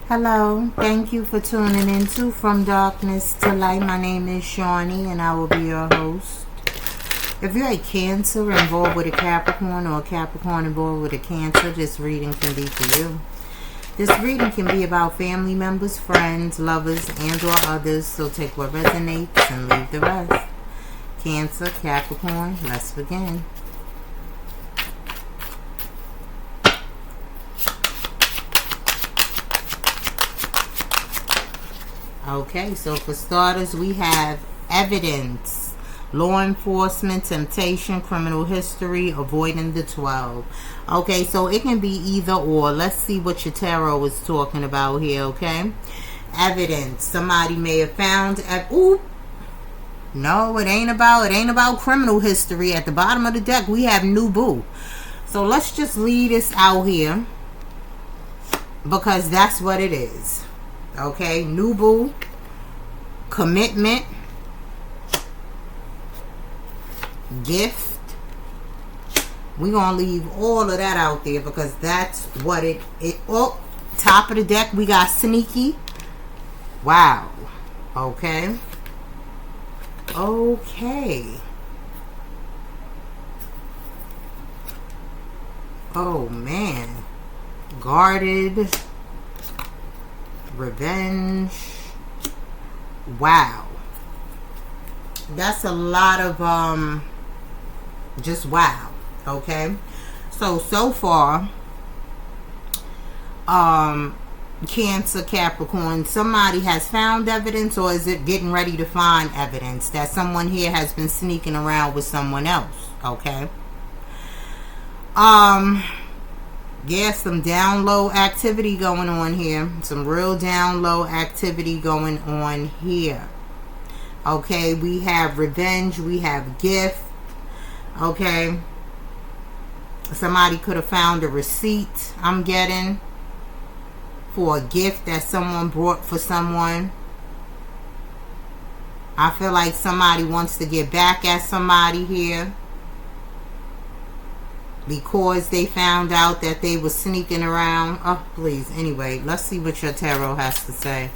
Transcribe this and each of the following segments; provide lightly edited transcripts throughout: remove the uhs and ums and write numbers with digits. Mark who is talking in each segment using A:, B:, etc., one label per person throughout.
A: Hello, thank you for tuning in to From Darkness to Light. My name is Chaunie and I will be your host. If you're a Cancer involved with a Capricorn or a Capricorn involved with a Cancer, this reading can be for you. This reading can be about family members, friends, lovers, and or others, so take what resonates and leave the rest. Cancer, Capricorn, let's begin. Okay, so for starters, we have evidence, law enforcement, temptation, criminal history, avoiding the 12. Okay, so it can be either or. Let's see what your tarot is talking about here, okay? Evidence. Somebody may have found... No, it ain't about criminal history. At the bottom of the deck, we have new boo. So let's just leave this out here, because that's what it is. Okay, new boo, commitment, gift. We're gonna leave all of that out there because that's what it oh, top of the deck we got sneaky. Wow. Okay. Oh man. Guarded. Revenge. Wow. That's a lot of just wow. Okay, so far Cancer, Capricorn, somebody has found evidence, or is it getting ready to find evidence that someone here has been sneaking around with someone else. Okay, yeah, some down low activity going on here. Some real down low activity going on here. Okay, we have revenge. We have gift. Okay. Somebody could have found a receipt, I'm getting, for a gift that someone brought for someone. I feel like somebody wants to get back at somebody here, because they found out that they were sneaking around. Oh, please. Anyway, let's see what your tarot has to say.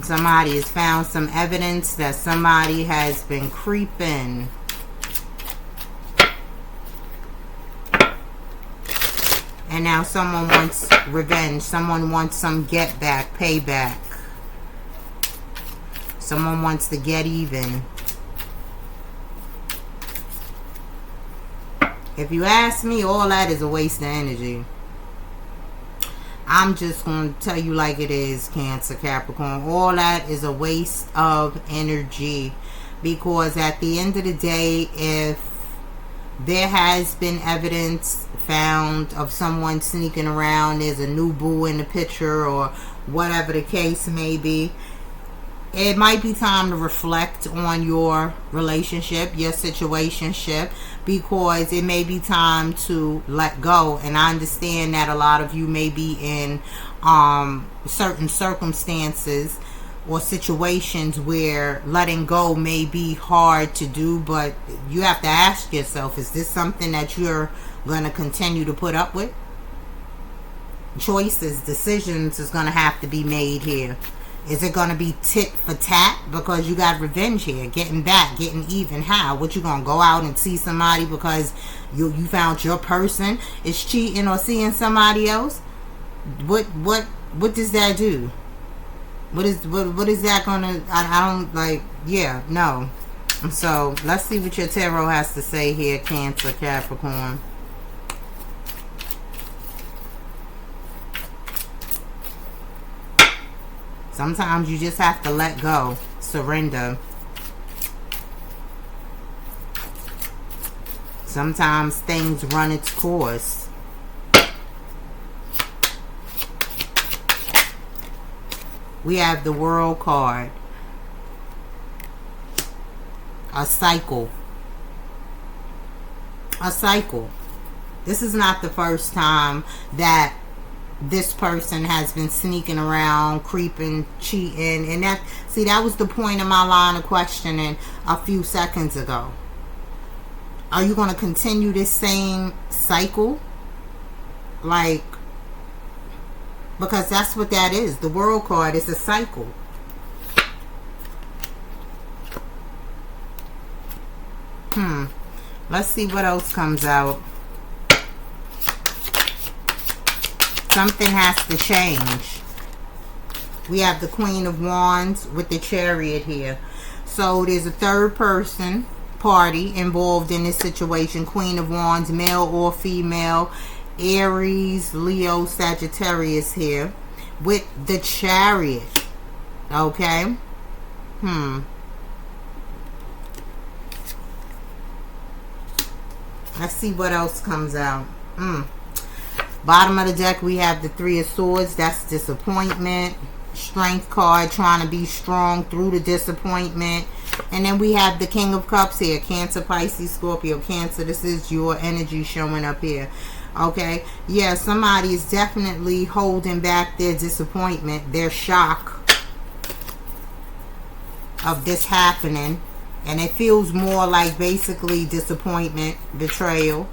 A: Somebody has found some evidence that somebody has been creeping. And now someone wants revenge. Someone wants some get back, payback. Someone wants to get even. If you ask me, all that is a waste of energy. I'm just going to tell you like it is, Cancer, Capricorn. All that is a waste of energy. Because at the end of the day, if there has been evidence found of someone sneaking around, there's a new boo in the picture, or whatever the case may be, it might be time to reflect on your relationship, your situationship, because it may be time to let go. And I understand that a lot of you may be in certain circumstances or situations where letting go may be hard to do, but you have to ask yourself, is this something that you're going to continue to put up with? Choices, decisions is going to have to be made here. Is it going to be tit for tat? Because you got revenge here. Getting back, getting even. How? What, you going to go out and see somebody because you found your person is cheating or seeing somebody else? What does that do? What is that going to... I don't like... Yeah, no. So, let's see what your tarot has to say here, Cancer, Capricorn. Sometimes you just have to let go. Surrender. Sometimes things run its course. We have the World card. A cycle. A cycle. This is not the first time that this person has been sneaking around, creeping, cheating, and that was the point of my line of questioning a few seconds ago. Are you going to continue this same cycle? Like, Because that's what that is. The World card is a cycle. Let's see what else comes out. Something has to change. We have the Queen of Wands with the Chariot here. So there's a third person party involved in this situation. Queen of Wands, male or female. Aries, Leo, Sagittarius here with the Chariot. Okay. Let's see what else comes out. Bottom of the deck, we have the Three of Swords. That's disappointment. Strength card, trying to be strong through the disappointment. And then we have the King of Cups here. Cancer, Pisces, Scorpio, Cancer. This is your energy showing up here. Okay. Yeah, somebody is definitely holding back their disappointment, their shock of this happening. And it feels more like basically disappointment, betrayal.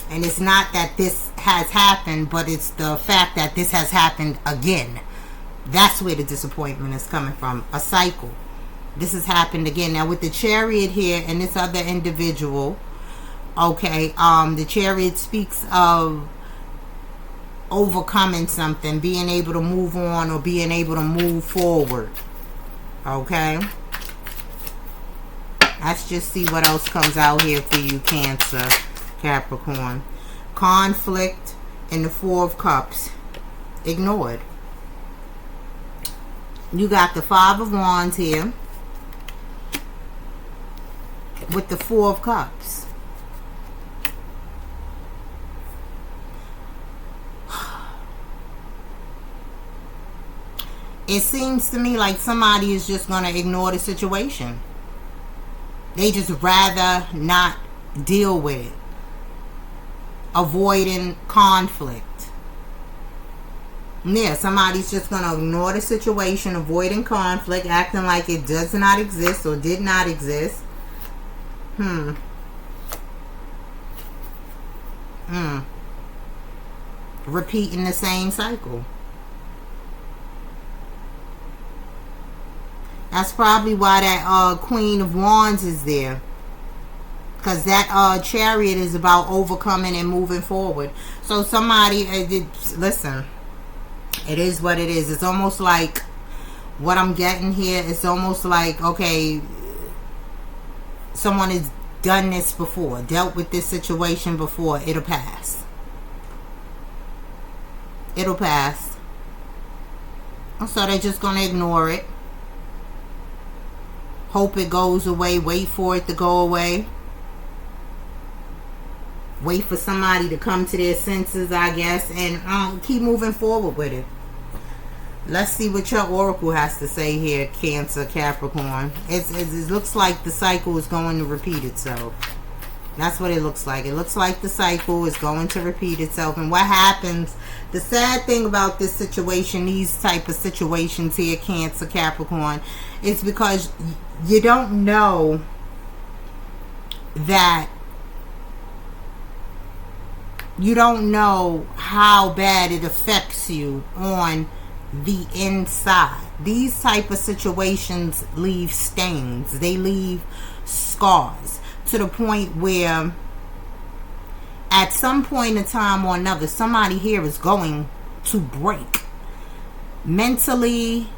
A: And it's not that this has happened, but it's the fact that this has happened again. That's where the disappointment is coming from. A cycle. This has happened again. Now with the Chariot here and this other individual, okay, the Chariot speaks of overcoming something, being able to move on or being able to move forward. Okay. Let's just see what else comes out here for you, Cancer, Capricorn. Conflict and the Four of Cups. Ignored. You got the Five of Wands here with the Four of Cups. It seems to me like somebody is just going to ignore the situation. They just rather not deal with it. Avoiding conflict. Yeah, somebody's just going to ignore the situation, avoiding conflict, acting like it does not exist or did not exist. Repeating the same cycle. That's probably why that Queen of Wands is there. Because that Chariot is about overcoming and moving forward. So somebody, listen, it is what it is. It's almost like what I'm getting here. It's almost like, okay, someone has done this before, dealt with this situation before. It'll pass. It'll pass. So they're just going to ignore it. Hope it goes away. Wait for it to go away. Wait for somebody to come to their senses, I guess, and keep moving forward with it. Let's see what your oracle has to say here, Cancer, Capricorn. It looks like the cycle is going to repeat itself. That's what it looks like. It looks like the cycle is going to repeat itself. And what happens, the sad thing about this situation, these type of situations here, Cancer, Capricorn, is because you don't know that, you don't know how bad it affects you on the inside. These type of situations leave stains. They leave scars to the point where at some point in time or another, somebody here is going to break. Mentally,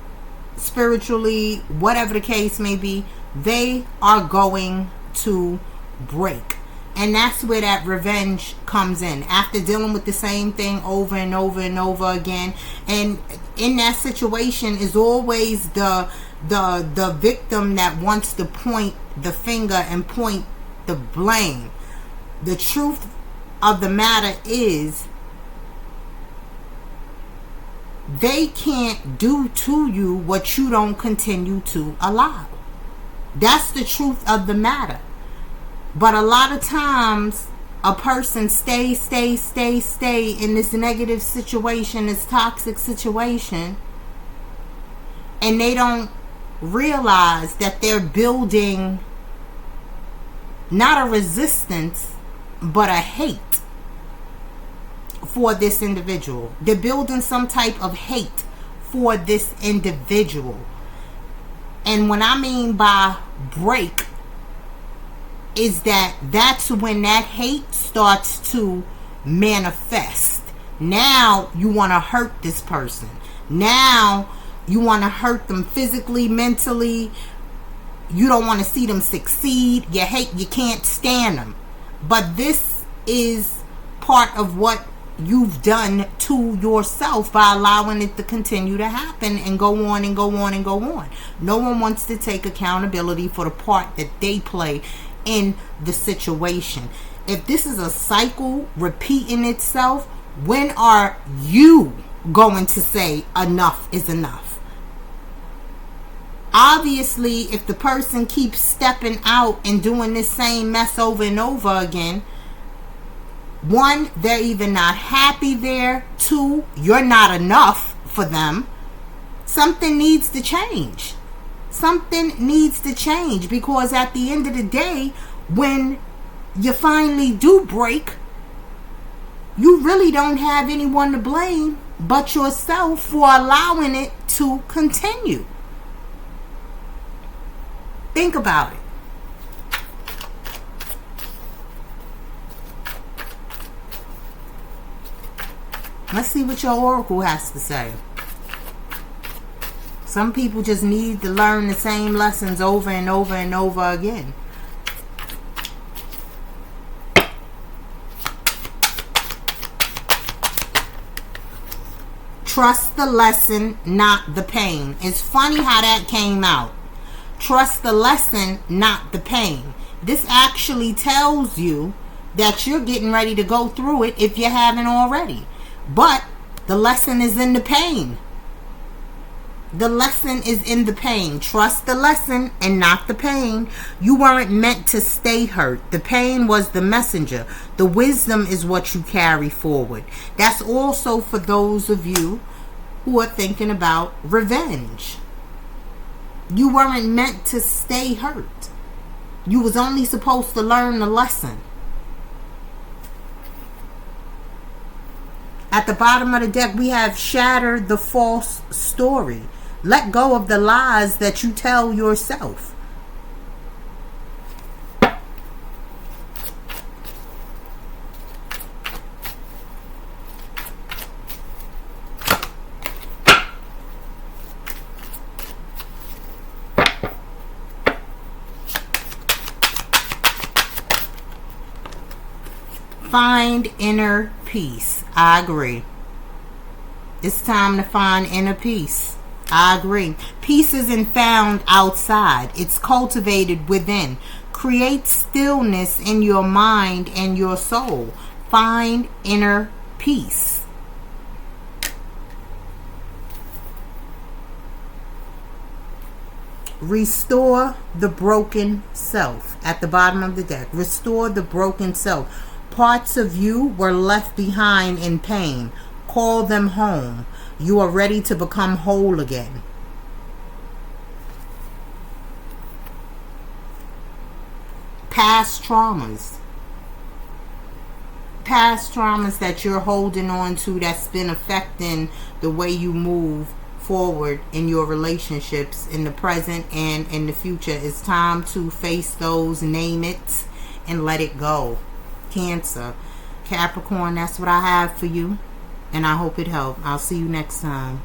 A: spiritually, whatever the case may be, they are going to break. And that's where that revenge comes in. After dealing with the same thing over and over and over again. And in that situation is always the victim that wants to point the finger and point the blame. The truth of the matter is, they can't do to you what you don't continue to allow. That's the truth of the matter. But a lot of times, a person stay in this negative situation, this toxic situation, and they don't realize that they're building not a resistance, but a hate for this individual. They're building some type of hate for this individual. And what I mean by break is that's when that hate starts to manifest. Now you want to hurt this person. Now you want to hurt them physically, mentally. You don't want to see them succeed. You can't stand them. But this is part of what you've done to yourself by allowing it to continue to happen and go on and go on and go on. No one wants to take accountability for the part that they play in the situation. If this is a cycle repeating itself, when are you going to say enough is enough? Obviously, if the person keeps stepping out and doing this same mess over and over again, one, they're either not happy there. Two, you're not enough for them. Something needs to change. Something needs to change, because at the end of the day, when you finally do break, you really don't have anyone to blame but yourself for allowing it to continue. Think about it. Let's see what your oracle has to say. Some people just need to learn the same lessons over and over and over again. Trust the lesson, not the pain. It's funny how that came out. Trust the lesson, not the pain. This actually tells you that you're getting ready to go through it if you haven't already. But the lesson is in the pain. The lesson is in the pain. Trust the lesson and not the pain. You weren't meant to stay hurt. The pain was the messenger. The wisdom is what you carry forward. That's also for those of you who are thinking about revenge. You weren't meant to stay hurt. You was only supposed to learn the lesson. At the bottom of the deck, we have shatter the false story. Let go of the lies that you tell yourself. Find inner peace. I agree. It's time to find inner peace. I agree. Peace isn't found outside. It's cultivated within. Create stillness in your mind and your soul. Find inner peace. Restore the broken self. At the bottom of the deck. Restore the broken self. Parts of you were left behind in pain. Call them home. You are ready to become whole again. Past traumas. Past traumas that you're holding on to that's been affecting the way you move forward in your relationships in the present and in the future. It's time to face those, name it, and let it go. Cancer. Capricorn, that's what I have for you. And I hope it helped. I'll see you next time.